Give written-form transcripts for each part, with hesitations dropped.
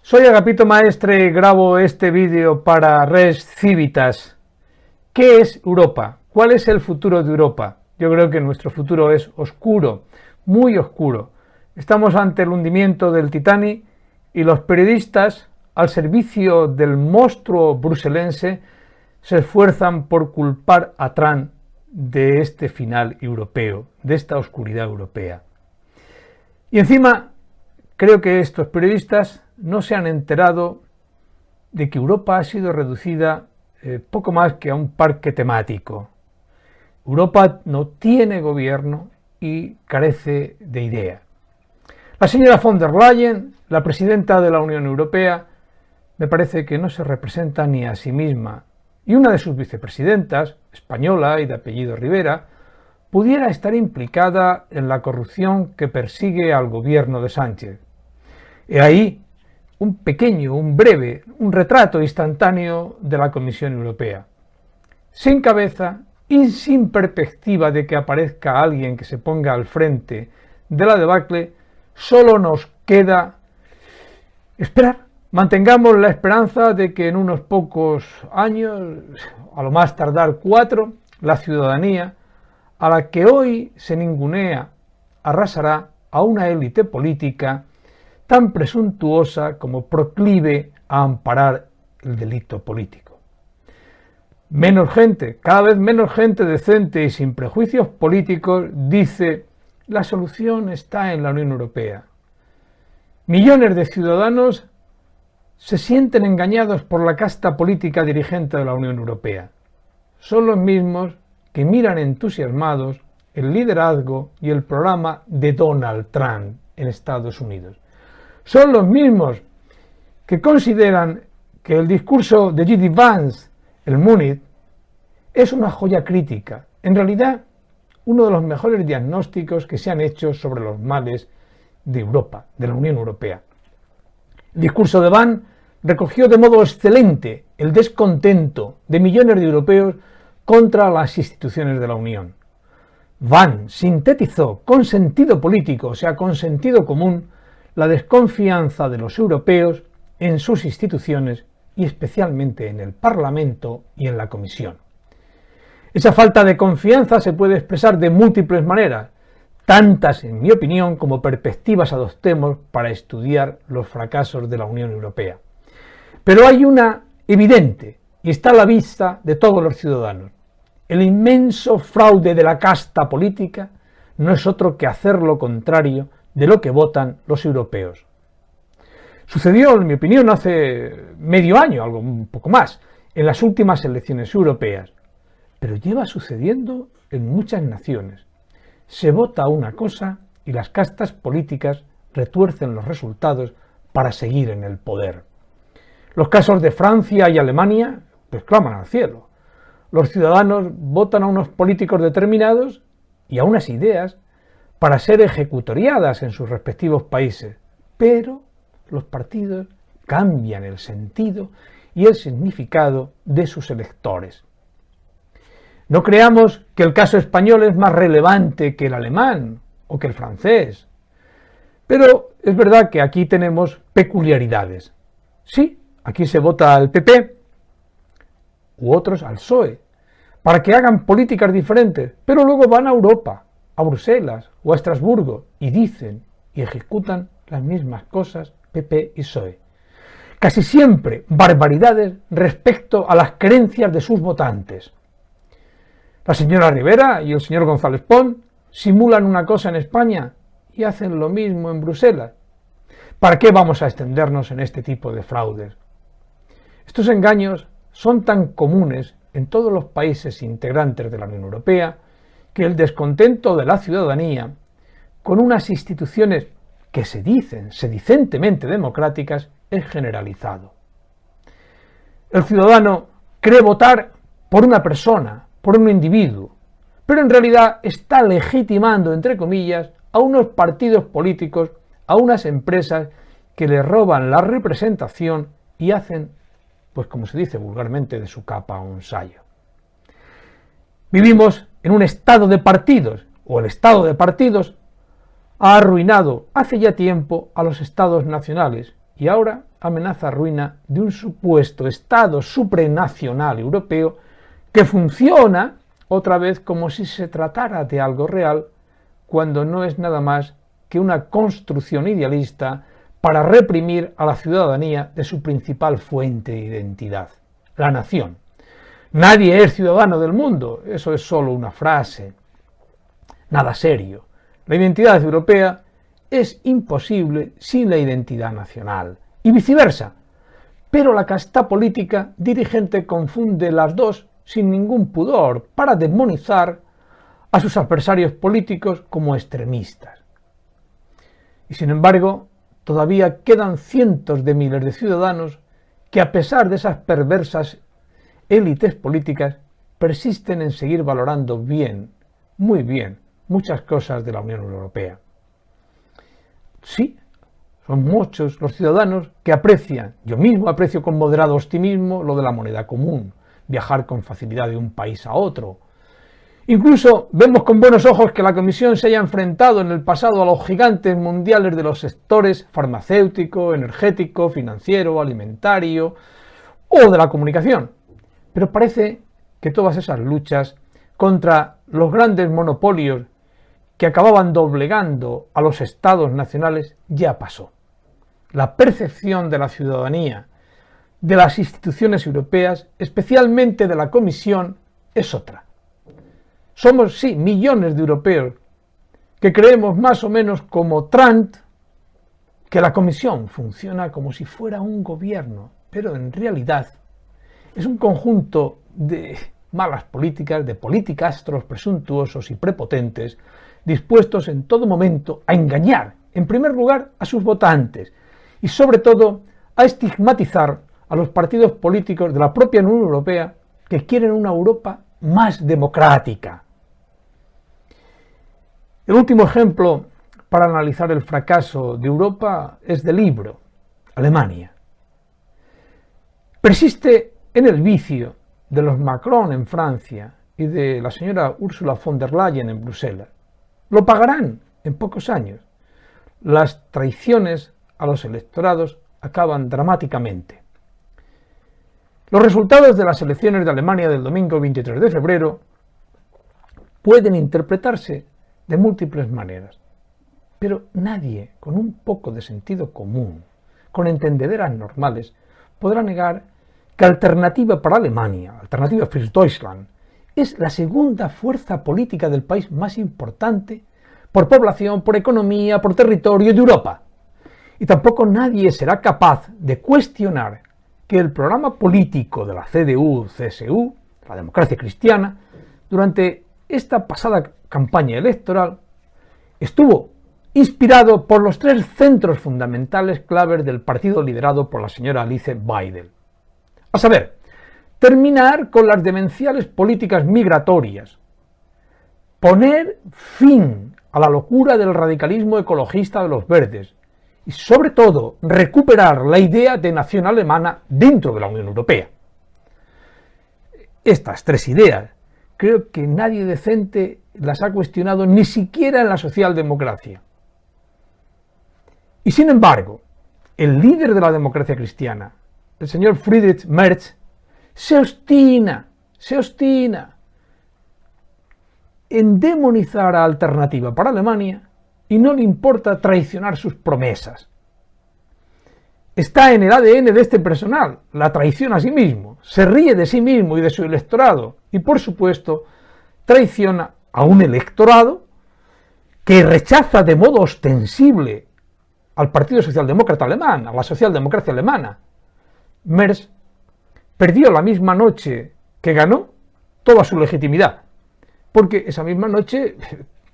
Soy Agapito Maestre y grabo este vídeo para Res Civitas. ¿Qué es Europa? ¿Cuál es el futuro de Europa? Yo creo que nuestro futuro es oscuro, muy oscuro. Estamos ante el hundimiento del Titanic y los periodistas, al servicio del monstruo bruselense, se esfuerzan por culpar a Trump de este final europeo, de esta oscuridad europea. Y encima, creo que estos periodistas no se han enterado de que Europa ha sido reducida poco más que a un parque temático. Europa no tiene gobierno y carece de idea. La señora von der Leyen, la presidenta de la Unión Europea, me parece que no se representa ni a sí misma, y una de sus vicepresidentas, española y de apellido Rivera, pudiera estar implicada en la corrupción que persigue al gobierno de Sánchez. He ahí un breve retrato instantáneo de la Comisión Europea. Sin cabeza y sin perspectiva de que aparezca alguien que se ponga al frente de la debacle, solo nos queda esperar. Mantengamos la esperanza de que en unos pocos años, a lo más tardar 4, la ciudadanía, a la que hoy se ningunea, arrasará a una élite política tan presuntuosa como proclive a amparar el delito político. Menos gente, cada vez menos gente decente y sin prejuicios políticos dice: la solución está en la Unión Europea. Millones de ciudadanos se sienten engañados por la casta política dirigente de la Unión Europea. Son los mismos que miran entusiasmados el liderazgo y el programa de Donald Trump en Estados Unidos. Son los mismos que consideran que el discurso de J.D. Vance, el Múnich, es una joya crítica, en realidad uno de los mejores diagnósticos que se han hecho sobre los males de Europa, de la Unión Europea. El discurso de Vance recogió de modo excelente el descontento de millones de europeos contra las instituciones de la Unión. Vance sintetizó con sentido político, o sea, con sentido común, la desconfianza de los europeos en sus instituciones y especialmente en el Parlamento y en la Comisión. Esa falta de confianza se puede expresar de múltiples maneras, tantas, en mi opinión, como perspectivas adoptemos para estudiar los fracasos de la Unión Europea. Pero hay una evidente y está a la vista de todos los ciudadanos. El inmenso fraude de la casta política no es otro que hacer lo contrario de lo que votan los europeos. Sucedió, en mi opinión, hace medio año, algo un poco más, en las últimas elecciones europeas, pero lleva sucediendo en muchas naciones. Se vota una cosa y las castas políticas retuercen los resultados para seguir en el poder. Los casos de Francia y Alemania pues claman al cielo. Los ciudadanos votan a unos políticos determinados y a unas ideas para ser ejecutoriadas en sus respectivos países, pero los partidos cambian el sentido y el significado de sus electores. No creamos que el caso español es más relevante que el alemán o que el francés, pero es verdad que aquí tenemos peculiaridades. Sí, aquí se vota al PP u otros al PSOE, para que hagan políticas diferentes, pero luego van a Europa, a Bruselas o a Estrasburgo y dicen y ejecutan las mismas cosas PP y PSOE. Casi siempre barbaridades respecto a las creencias de sus votantes. La señora Rivera y el señor González Pons simulan una cosa en España y hacen lo mismo en Bruselas. ¿Para qué vamos a extendernos en este tipo de fraudes? Estos engaños son tan comunes en todos los países integrantes de la Unión Europea que el descontento de la ciudadanía con unas instituciones que se dicen sedicentemente democráticas es generalizado. El ciudadano cree votar por una persona, por un individuo, pero en realidad está legitimando, entre comillas, a unos partidos políticos, a unas empresas que le roban la representación y hacen, pues como se dice vulgarmente, de su capa un sayo. Vivimos en un estado de partidos, o el estado de partidos ha arruinado hace ya tiempo a los estados nacionales y ahora amenaza ruina de un supuesto Estado supranacional europeo que funciona otra vez como si se tratara de algo real, cuando no es nada más que una construcción idealista para reprimir a la ciudadanía de su principal fuente de identidad, la nación. Nadie es ciudadano del mundo, eso es solo una frase, nada serio. La identidad europea es imposible sin la identidad nacional, y viceversa. Pero la casta política dirigente confunde las dos sin ningún pudor para demonizar a sus adversarios políticos como extremistas. Y sin embargo, todavía quedan cientos de miles de ciudadanos que, a pesar de esas perversas élites políticas, persisten en seguir valorando bien, muy bien, muchas cosas de la Unión Europea. Sí, son muchos los ciudadanos que aprecian, yo mismo aprecio con moderado optimismo lo de la moneda común, viajar con facilidad de un país a otro. Incluso vemos con buenos ojos que la Comisión se haya enfrentado en el pasado a los gigantes mundiales de los sectores farmacéutico, energético, financiero, alimentario o de la comunicación. Pero parece que todas esas luchas contra los grandes monopolios que acababan doblegando a los estados nacionales ya pasó. La percepción de la ciudadanía, de las instituciones europeas, especialmente de la Comisión, es otra. Somos, sí, millones de europeos que creemos más o menos como Trump que la Comisión funciona como si fuera un gobierno, pero en realidad es un conjunto de malas políticas, de politicastros presuntuosos y prepotentes, dispuestos en todo momento a engañar, en primer lugar, a sus votantes y sobre todo a estigmatizar a los partidos políticos de la propia Unión Europea que quieren una Europa más democrática. El último ejemplo para analizar el fracaso de Europa es del libro, Alemania. Persiste en el vicio de los Macron en Francia y de la señora Ursula von der Leyen en Bruselas. Lo pagarán en pocos años. Las traiciones a los electorados acaban dramáticamente. Los resultados de las elecciones de Alemania del domingo 23 de febrero pueden interpretarse de múltiples maneras, pero nadie con un poco de sentido común, con entendederas normales, podrá negar que Alternativa para Alemania, Alternativa für Deutschland, es la segunda fuerza política del país más importante por población, por economía, por territorio de Europa. Y tampoco nadie será capaz de cuestionar que el programa político de la CDU-CSU, la democracia cristiana, durante esta pasada campaña electoral estuvo inspirado por los tres centros fundamentales claves del partido liderado por la señora Alice Weidel. A saber, terminar con las demenciales políticas migratorias, poner fin a la locura del radicalismo ecologista de los verdes y, sobre todo, recuperar la idea de nación alemana dentro de la Unión Europea. Estas tres ideas creo que nadie decente las ha cuestionado, ni siquiera en la socialdemocracia. Y sin embargo, el líder de la democracia cristiana, el señor Friedrich Merz, se obstina en demonizar a Alternativa para Alemania y no le importa traicionar sus promesas. Está en el ADN de este personal, la traición a sí mismo, se ríe de sí mismo y de su electorado y, por supuesto, traiciona a un electorado que rechaza de modo ostensible al Partido Socialdemócrata Alemán, a la socialdemocracia alemana. Merz perdió la misma noche que ganó toda su legitimidad, porque esa misma noche,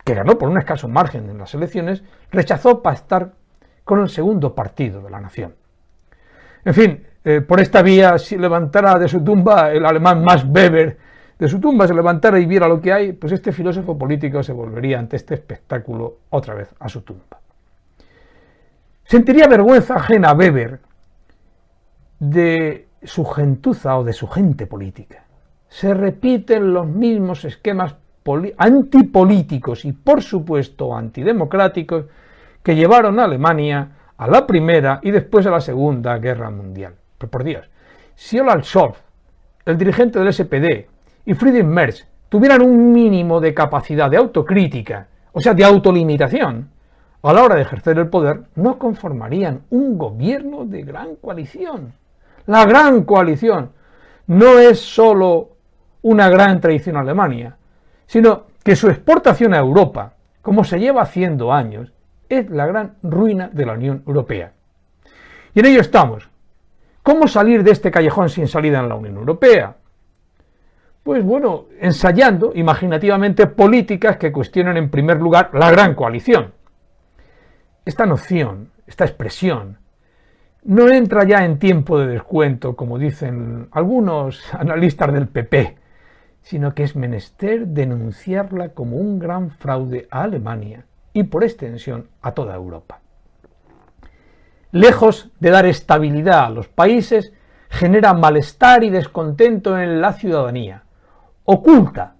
que ganó por un escaso margen en las elecciones, rechazó pactar con el segundo partido de la nación. En fin, por esta vía, si levantara de su tumba el alemán Max Weber, de su tumba se levantara y viera lo que hay, pues este filósofo político se volvería ante este espectáculo otra vez a su tumba. Sentiría vergüenza ajena a Weber de su gentuza o de su gente política. Se repiten los mismos esquemas antipolíticos y, por supuesto, antidemocráticos que llevaron a Alemania a la Primera y después a la Segunda Guerra Mundial. Pero por Dios, si Olaf Scholz, el dirigente del SPD, y Friedrich Merz tuvieran un mínimo de capacidad de autocrítica, o sea, de autolimitación, a la hora de ejercer el poder, no conformarían un gobierno de gran coalición. La gran coalición no es solo una gran tradición alemana, sino que su exportación a Europa, como se lleva haciendo años, es la gran ruina de la Unión Europea. Y en ello estamos. ¿Cómo salir de este callejón sin salida en la Unión Europea? Pues bueno, ensayando imaginativamente políticas que cuestionen en primer lugar la gran coalición. Esta noción, esta expresión, no entra ya en tiempo de descuento, como dicen algunos analistas del PP, sino que es menester denunciarla como un gran fraude a Alemania y por extensión a toda Europa. Lejos de dar estabilidad a los países, genera malestar y descontento en la ciudadanía. Oculta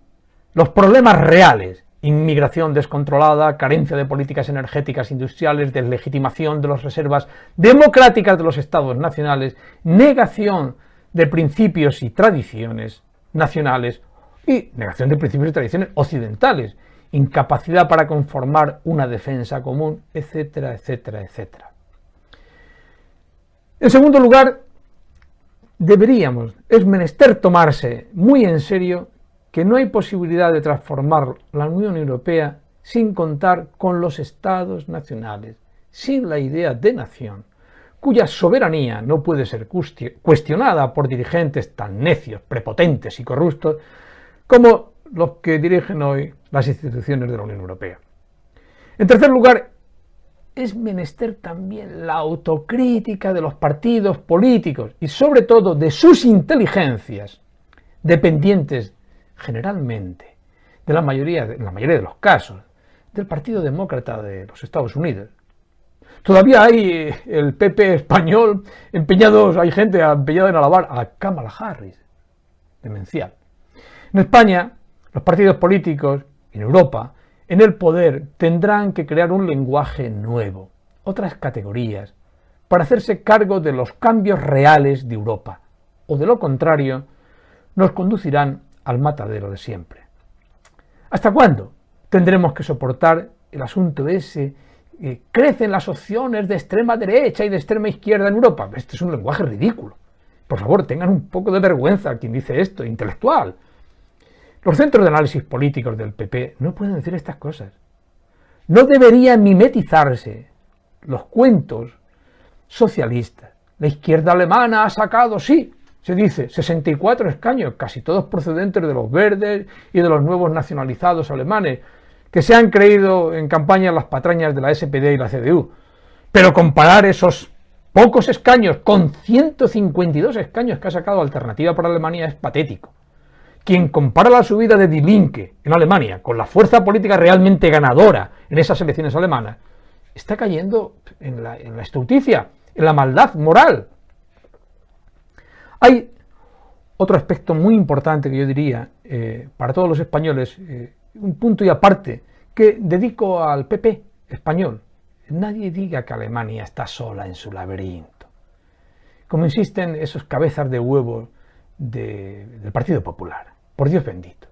los problemas reales: inmigración descontrolada, carencia de políticas energéticas industriales, deslegitimación de las reservas democráticas de los estados nacionales, negación de principios y tradiciones nacionales y negación de principios y tradiciones occidentales, incapacidad para conformar una defensa común, etcétera, etcétera, etcétera. En segundo lugar, es menester tomarse muy en serio que no hay posibilidad de transformar la Unión Europea sin contar con los estados nacionales, sin la idea de nación, cuya soberanía no puede ser cuestionada por dirigentes tan necios, prepotentes y corruptos como los que dirigen hoy las instituciones de la Unión Europea. En tercer lugar, es menester también la autocrítica de los partidos políticos y sobre todo de sus inteligencias, dependientes generalmente de la mayoría de los casos del Partido Demócrata de los Estados Unidos. Todavía hay el PP español hay gente empeñada en alabar a Kamala Harris, demencial. En España, los partidos políticos, en Europa, en el poder tendrán que crear un lenguaje nuevo, otras categorías, para hacerse cargo de los cambios reales de Europa, o de lo contrario, nos conducirán al matadero de siempre. ¿Hasta cuándo tendremos que soportar el asunto ese? Crecen las opciones de extrema derecha y de extrema izquierda en Europa. Este es un lenguaje ridículo. Por favor, tengan un poco de vergüenza quien dice esto, intelectual. Los centros de análisis políticos del PP no pueden decir estas cosas. No deberían mimetizarse los cuentos socialistas. La izquierda alemana ha sacado, sí, se dice, 64 escaños, casi todos procedentes de los verdes y de los nuevos nacionalizados alemanes, que se han creído en campaña las patrañas de la SPD y la CDU. Pero comparar esos pocos escaños con 152 escaños que ha sacado Alternativa para Alemania es patético. Quien compara la subida de Die Linke en Alemania con la fuerza política realmente ganadora en esas elecciones alemanas, está cayendo en la estulticia, en la maldad moral. Hay otro aspecto muy importante que yo diría para todos los españoles, un punto y aparte, que dedico al PP español. Nadie diga que Alemania está sola en su laberinto, como insisten esos cabezas de huevo del Partido Popular. Por Dios bendito.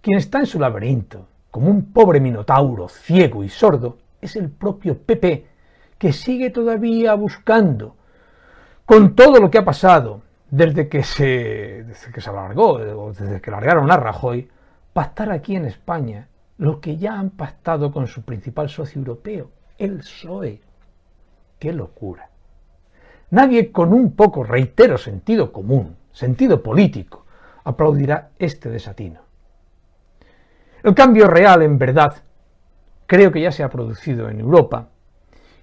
Quien está en su laberinto, como un pobre minotauro ciego y sordo, es el propio PP, que sigue todavía buscando, con todo lo que ha pasado, desde que se alargó, o desde que largaron a Rajoy, pactar aquí en España lo que ya han pactado con su principal socio europeo, el PSOE. ¡Qué locura! Nadie con un poco, reitero, sentido común, sentido político, aplaudirá este desatino. El cambio real, en verdad, creo que ya se ha producido en Europa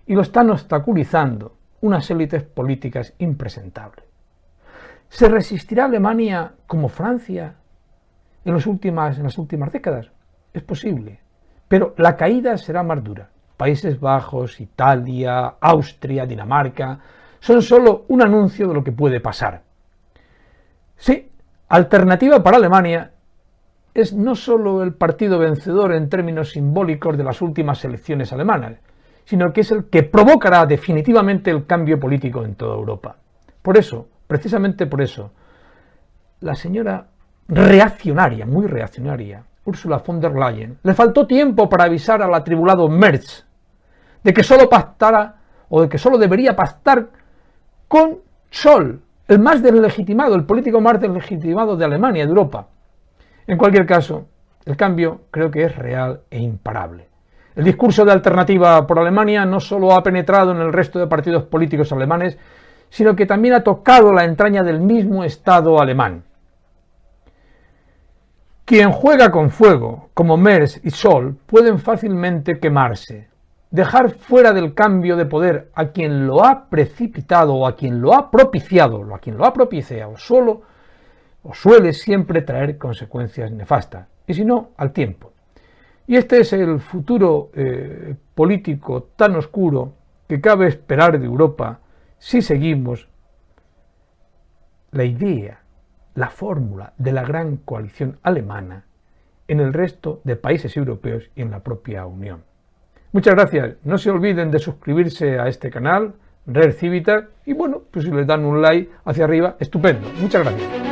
y lo están obstaculizando unas élites políticas impresentables. ¿Se resistirá Alemania como Francia en las últimas décadas? Es posible, pero la caída será más dura. Países Bajos, Italia, Austria, Dinamarca son solo un anuncio de lo que puede pasar. Sí, Alternativa para Alemania es no solo el partido vencedor en términos simbólicos de las últimas elecciones alemanas, sino que es el que provocará definitivamente el cambio político en toda Europa. Por eso, precisamente por eso, la señora reaccionaria, muy reaccionaria, Ursula von der Leyen, le faltó tiempo para avisar al atribulado Merz de que solo pactara o de que solo debería pactar con Scholz, el más deslegitimado, el político más deslegitimado de Alemania, de Europa. En cualquier caso, el cambio creo que es real e imparable. El discurso de alternativa por Alemania no solo ha penetrado en el resto de partidos políticos alemanes, sino que también ha tocado la entraña del mismo Estado alemán. Quien juega con fuego, como Merz y Scholz, pueden fácilmente quemarse. Dejar fuera del cambio de poder a quien lo ha precipitado o a quien lo ha propiciado, suele siempre traer consecuencias nefastas, y si no, al tiempo. Y este es el futuro político tan oscuro que cabe esperar de Europa si seguimos la idea, la fórmula de la gran coalición alemana en el resto de países europeos y en la propia Unión. Muchas gracias. No se olviden de suscribirse a este canal, Red Civitas, y bueno, pues si les dan un like hacia arriba, estupendo. Muchas gracias.